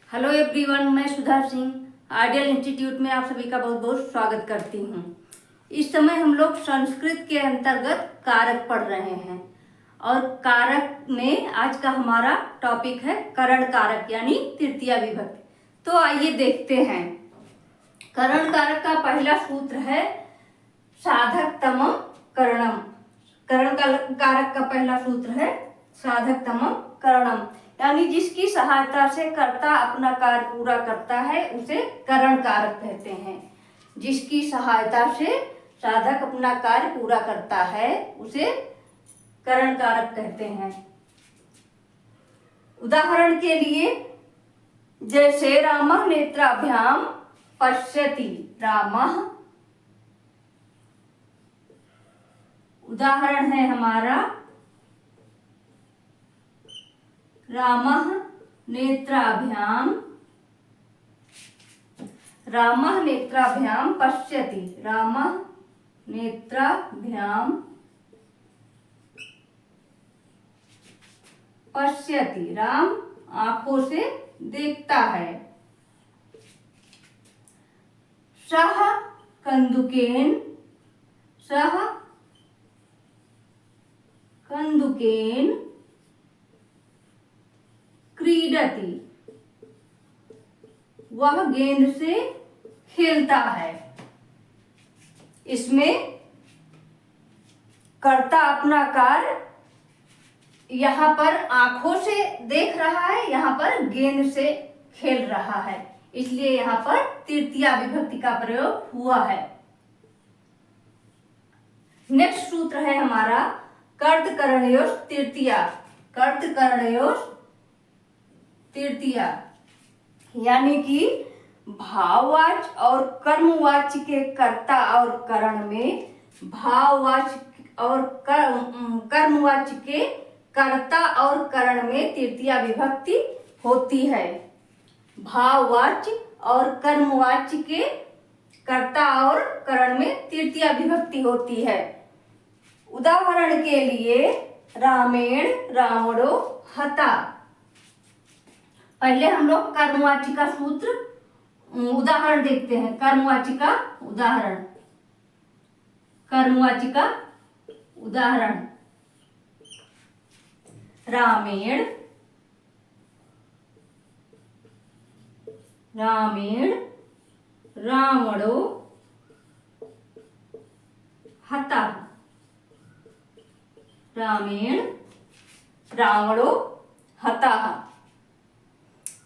Hello everyone, मैं Sudha Singh ideal institute में आप सभी का बहुत बहुत स्वागत करती हूँ। इस समय हम लोग संस्कृत के अंतर्गत कारक पढ़ रहे हैं और कारक में आज का हमारा टॉपिक है करण कारक यानी तृतीया विभक्ति। तो आइए देखते हैं। करण कारक का पहला सूत्र है साधकतमम करणम। करण कारक का पहला सूत्र है साधकतमम करणम, यानी जिसकी सहायता से कर्ता अपना कार्य पूरा करता है उसे करण कारक कहते हैं। जिसकी सहायता से साधक अपना कार्य पूरा करता है उसे करण कारक कहते हैं। उदाहरण के लिए जैसे रामः नेत्राभ्याम पश्यति रामः, उदाहरण है हमारा रामः नेत्राभ्याम, रामः नेत्राभ्याम पश्यति, रामः नेत्राभ्याम पश्यति, राम आंखों से देखता है। सः कंदुकेन, सः कंदुकेन क्रीडति, वह गेंद से खेलता है। इसमें कर्ता अपना कार्य यहाँ पर आंखों से देख रहा है, यहाँ पर गेंद से खेल रहा है, इसलिए यहाँ पर तृतीया विभक्ति का प्रयोग हुआ है। नेक्स्ट सूत्र है हमारा कर्तकरणयोः तृतीया। कर्तकरणयोः तृतीया यानी कि भाववाच्य और कर्मवाच्य के कर्ता और करण में भाववाच्य और कर्मवाच्य के कर्ता और करण में तृतीया विभक्ति होती है। भाववाच्य और कर्मवाच्य के कर्ता और करण में तृतीया विभक्ति होती है। उदाहरण के लिए रामेण रावणो हता। पहले हम लोग कर्मवाची का सूत्र उदाहरण देखते हैं। कर्मवाची का उदाहरण, कर्मवाची का उदाहरण रामेण, रामेण रावणो हता, रामेण रावणो हता।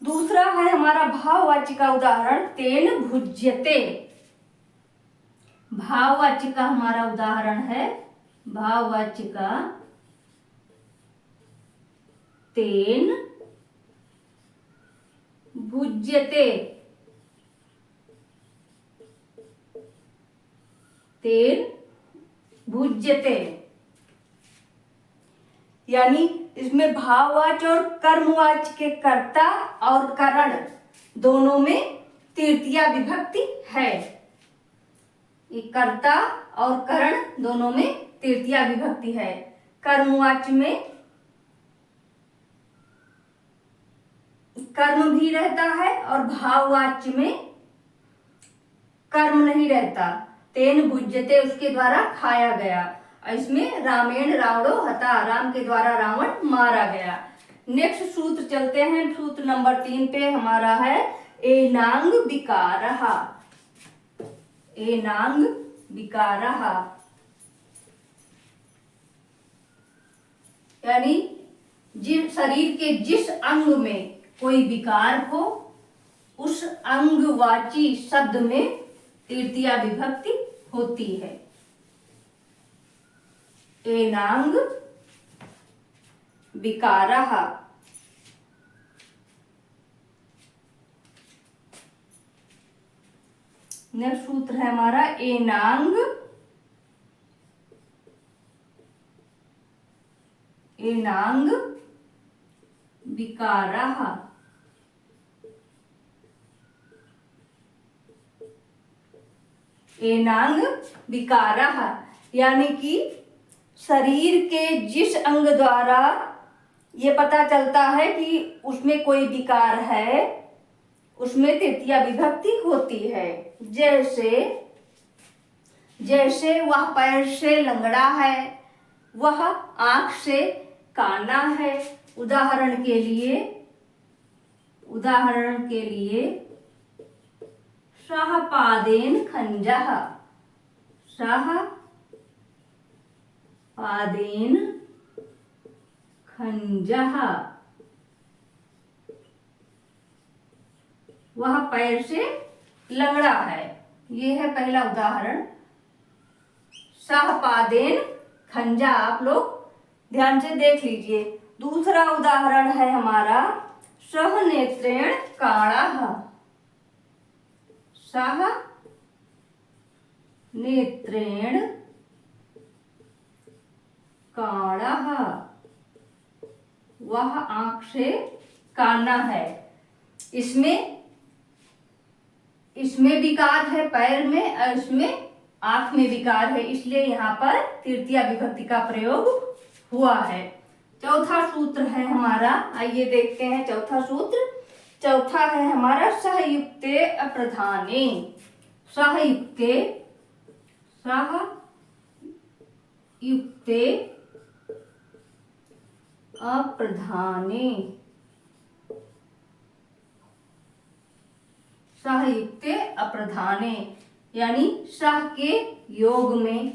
दूसरा है हमारा भाववाची का उदाहरण तेन भुज्यते। भाववाची का हमारा उदाहरण है, भाववाची का तेन भुज्यते, तेन भुज्यते, यानी इसमें भाववाच्य और कर्मवाच्य के कर्ता और करण दोनों में तृतीया विभक्ति है। ये कर्ता और करण दोनों में तृतीया विभक्ति है। कर्मवाच्य में कर्म भी रहता है और भाववाच्य में कर्म नहीं रहता। तेन भुज्यते उसके द्वारा खाया गया। इसमें रामेण रावणो हता, राम के द्वारा रावण मारा गया। नेक्स्ट सूत्र चलते हैं। सूत्र नंबर 3 पे हमारा है एनांग विकारः। एनांग विकारः यानी जिस शरीर के जिस अंग में कोई विकार हो उस अंगवाची शब्द में तृतीया विभक्ति होती है। एनांग विकारः। नेक्स्ट सूत्र है हमारा एनांग, एनांग विकारः। एनांग विकारः यानी कि शरीर के जिस अंग द्वारा ये पता चलता है कि उसमें कोई विकार है उसमें तृतीया विभक्ति होती है। जैसे वह पैर से लंगड़ा है, वह आंख से काना है। उदाहरण के लिए शाहपादेन खंजह, शाहपादेन खंजह, वह पैर से लंगड़ा है। ये है पहला उदाहरण, शाहपादेन खंजा। आप लोग ध्यान से देख लीजिए। दूसरा उदाहरण है हमारा सहनेत्रेण काणाः, सहनेत्रेण काणाः, वह आंख से काना है। इसमें विकार है पैर में, और इसमें आंख में विकार है, इसलिए यहाँ पर तृतीया विभक्ति का प्रयोग हुआ है। चौथा सूत्र है हमारा, आइए देखते हैं चौथा सूत्र। चौथा है हमारा सहयुक्ते अप्रधाने, सहयुक्ते अप्रधाने, सहयुक्ते अप्रधाने, यानी सह के योग में,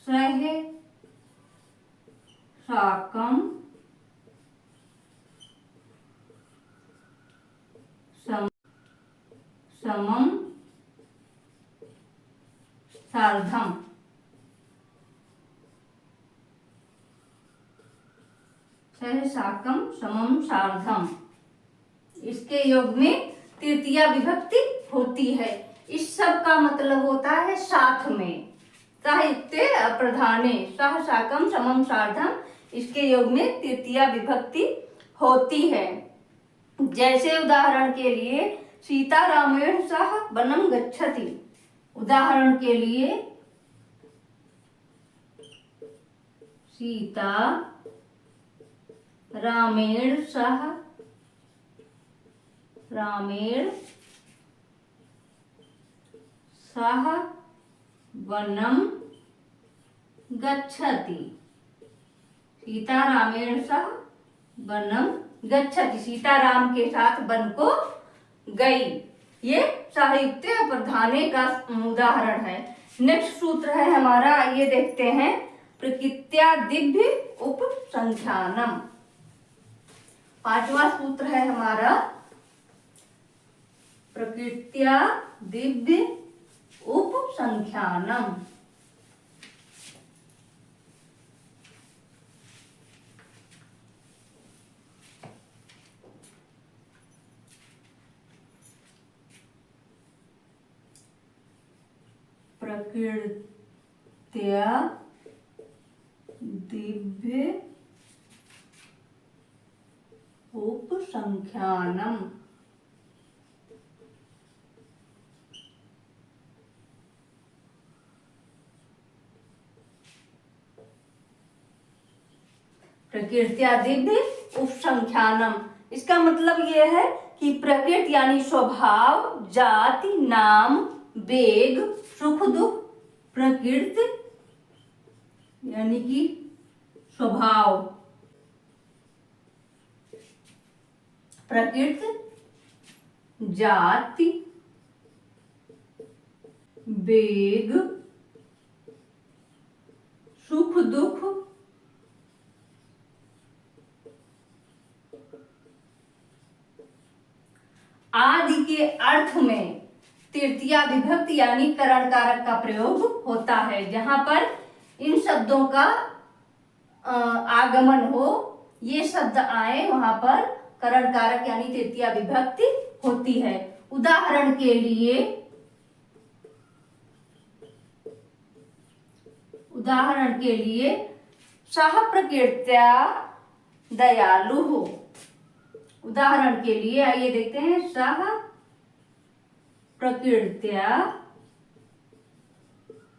सह साकम समम सार्धम, सह साकम समम सार्धम, इसके योग में तृतीया विभक्ति होती है। इस सब का मतलब होता है साथ में। सहयुक्ते अप्रधाने, सह साकम समम सार्धम, इसके योग में तृतीया विभक्ति होती है। जैसे उदाहरण के लिए सीता रामेण सह वनम गच्छति, उदाहरण के लिए सीता रामेण सह वनम गच्छति, सीता रामेण सह वनम गच्छति, सीता राम के साथ वन को गई। ये सहयुक्ते अप्रधाने का उदाहरण है। नेक्स्ट सूत्र है हमारा, आइए देखते हैं, प्रकृत्या दिव्य उपसंख्यानम। पांचवा सूत्र है हमारा प्रकृत्या दिव्य उपसंख्यानम। प्रकृत्या दिव्य उपसंख्यानम। प्रकृत्या दिव्य उपसंख्यानम, इसका मतलब यह है कि प्रकृति यानी स्वभाव, जाति, नाम, वेग, सुख दुख। प्रकृति यानी कि स्वभाव, प्रकृति, जाति, वेग, सुख दुख, आदि के अर्थ में तृतीया विभक्ति यानी करण कारक का प्रयोग होता है। जहां पर इन शब्दों का आगमन हो, ये शब्द आए, वहां पर करण कारक यानी तृतीया विभक्ति होती है। उदाहरण के लिए सह प्रकृत्या दयालु हो। उदाहरण के लिए आइए देखते हैं, सह प्रकृत्या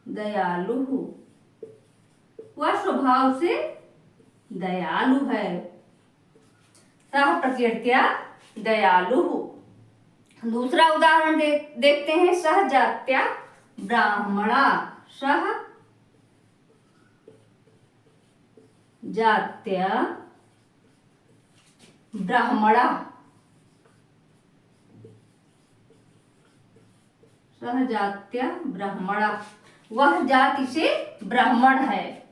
दयालु, वह स्वभाव से दयालु है। सह प्रकृत्या दयालु। दूसरा उदाहरण देखते हैं, सहजात्या ब्राह्मणा। सहजात्या ब्राह्मणा। सहजात्या ब्राह्मणा, वह जाति से ब्राह्मण है।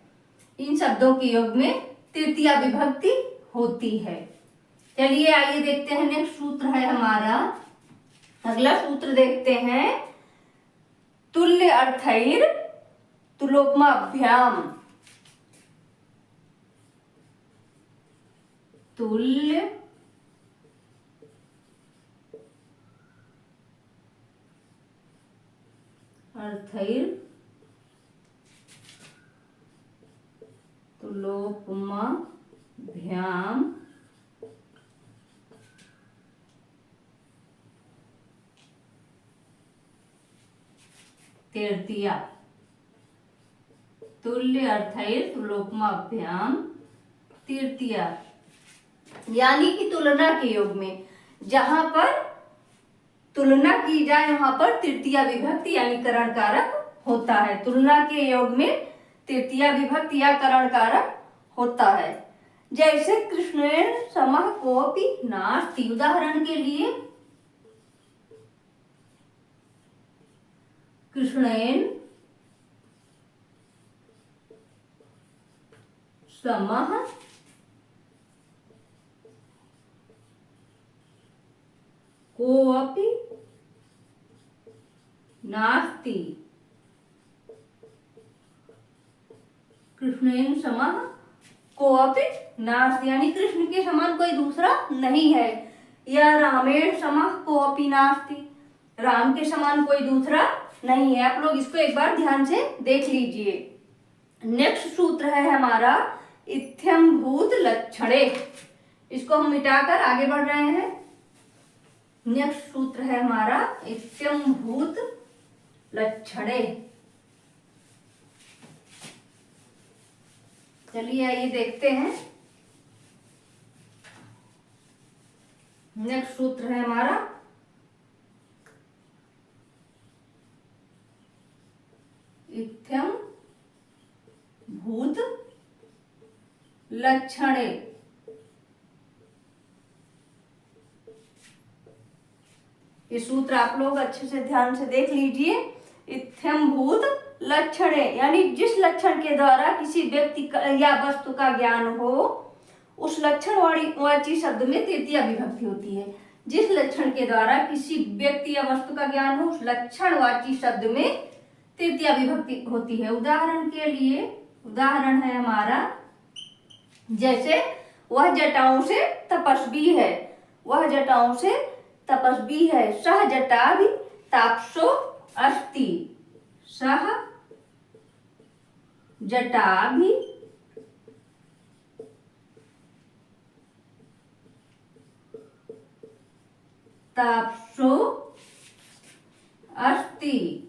इन शब्दों के योग में तृतीया विभक्ति होती है। चलिए आइए देखते हैं, नेक्स्ट सूत्र है हमारा, अगला सूत्र देखते हैं, तुल्य अर्थैर तुलोपमाभ्याम। तुल्य अर्थैर तुलोपमाभ्याम तृतीया। तुल्य अर्थैर तुलोपमाभ्याम तृतीया, यानी कि तुलना के योग में जहां पर तुलना की जाए वहां पर तृतीया विभक्ति यानी करण कारक होता है। तुलना के योग में तृतीया विभक्ति या करण कारक होता है। जैसे कृष्णेन समः कोऽपि नास्ति, उदाहरण के लिए कृष्णेन समः कोऽपि नास्ति। कृष्णेन समः कोऽपि नास्ति, यानी कृष्ण के समान कोई दूसरा नहीं है। या रामेण समः कोऽपि नास्ति, राम के समान कोई दूसरा नहीं है। आप लोग इसको एक बार ध्यान से देख लीजिए। नेक्स्ट सूत्र है हमारा इत्थम्भूत लक्षणे। इसको हम मिटाकर आगे बढ़ रहे हैं। नेक्स्ट सूत्र है हमारा इत्थम्भूत लक्षणे। चलिए आइए देखते हैं। नेक्स्ट सूत्र है हमारा इत्थम्भूत लक्षणे। ये सूत्र आप लोग अच्छे से ध्यान से देख लीजिए। इत्थम्भूत लक्षणे, यानी जिस लक्षण के द्वारा किसी व्यक्ति या वस्तु का ज्ञान हो, उस लक्षण वाची शब्द में तृतीया विभक्ति होती है। जिस लक्षण के द्वारा किसी व्यक्ति या वस्तु का ज्ञान हो, उस लक्षणवाची शब्द में तृतीया विभक्ति होती है। उदाहरण के लिए उदाहरण है हमारा, जैसे वह जटाओं से तपस्वी है। वह जटाओं से तपस्वी है। सह जटाभि तापसो अस्ति। सह जटाभि तापसो अस्ति।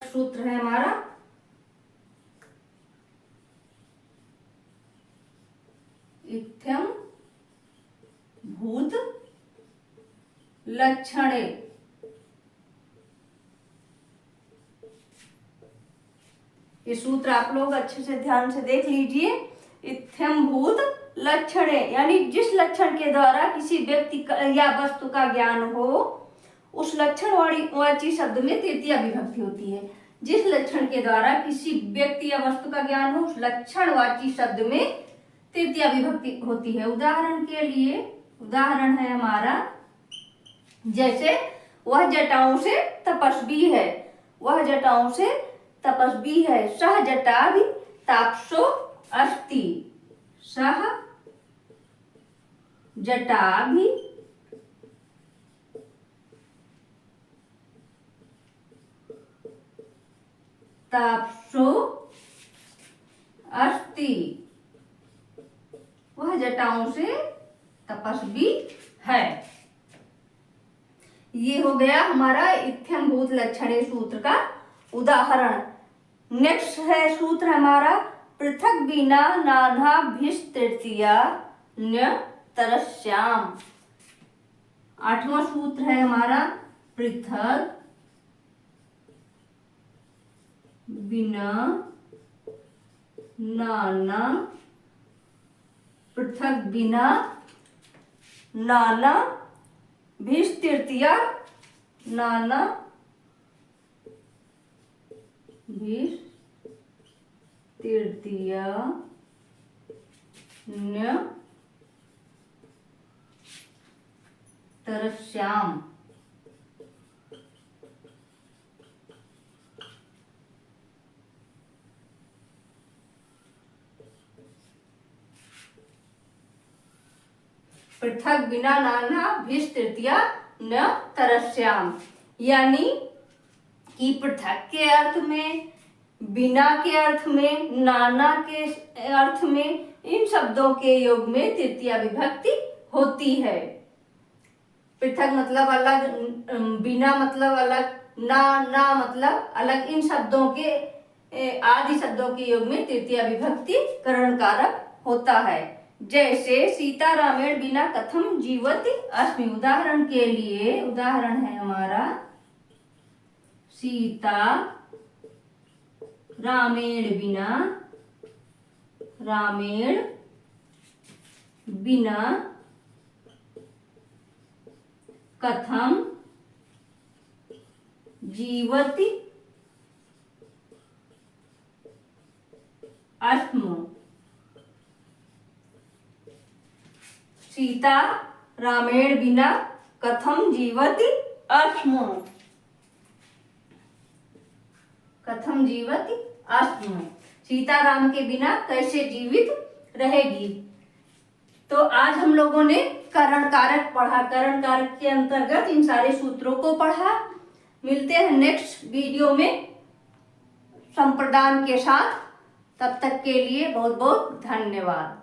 सूत्र है हमारा इत्थम्भूत लक्षणे। ये सूत्र आप लोग अच्छे से ध्यान से देख लीजिए। इत्थम्भूत लक्षणे, यानी जिस लक्षण के द्वारा किसी व्यक्ति या वस्तु का ज्ञान हो, उस लक्षण वाची शब्द में तृतीया विभक्ति होती है। जिस लक्षण के द्वारा किसी व्यक्ति या वस्तु का ज्ञान हो, उस लक्षणवाची शब्द में तृतीया विभक्ति होती है। उदाहरण के लिए उदाहरण है हमारा, जैसे वह जटाओं से तपस्वी है। वह जटाओं से तपस्वी है। सह जटाभि तापसो अस्ति। सह जटाभि तापसो अस्ति। वह जटाओं से तपस्वी है। ये हो गया हमारा इत्थम्भूत लक्षणे सूत्र का उदाहरण। नेक्स्ट है सूत्र हमारा पृथक बिना नानाभिस्तृतीया न्यतरस्याम। 8वां सूत्र है हमारा पृथक बिना नाना, पृथक बिना नाना भीष तृतीया, नाना भीष तृतीया न तरस्याम। पृथक बिना नाना भीष तृतीया न तरस्याम, यानी कि पृथक के अर्थ में, बिना के अर्थ में, नाना के अर्थ में, इन शब्दों के योग में तृतीया विभक्ति होती है। पृथक मतलब अलग, बिना मतलब अलग, ना मतलब अलग, इन शब्दों के आदि शब्दों के योग में तृतीया विभक्ति करण कारक होता है। जैसे सीता रामेण बिना कथम जीवति अस्मि। उदाहरण के लिए, उदाहरण है हमारा सीता रामेण बिना, रामेण बिना कथम जीवति अस्मि। सीता रामेण बिना कथम जीवति अस्मि, कथम जीवति अस्मि। सीता राम के बिना कैसे जीवित रहेगी। तो आज हम लोगों ने करण कारक पढ़ा, करण कारक के अंतर्गत इन सारे सूत्रों को पढ़ा। मिलते हैं नेक्स्ट वीडियो में संप्रदान के साथ। तब तक के लिए बहुत बहुत धन्यवाद।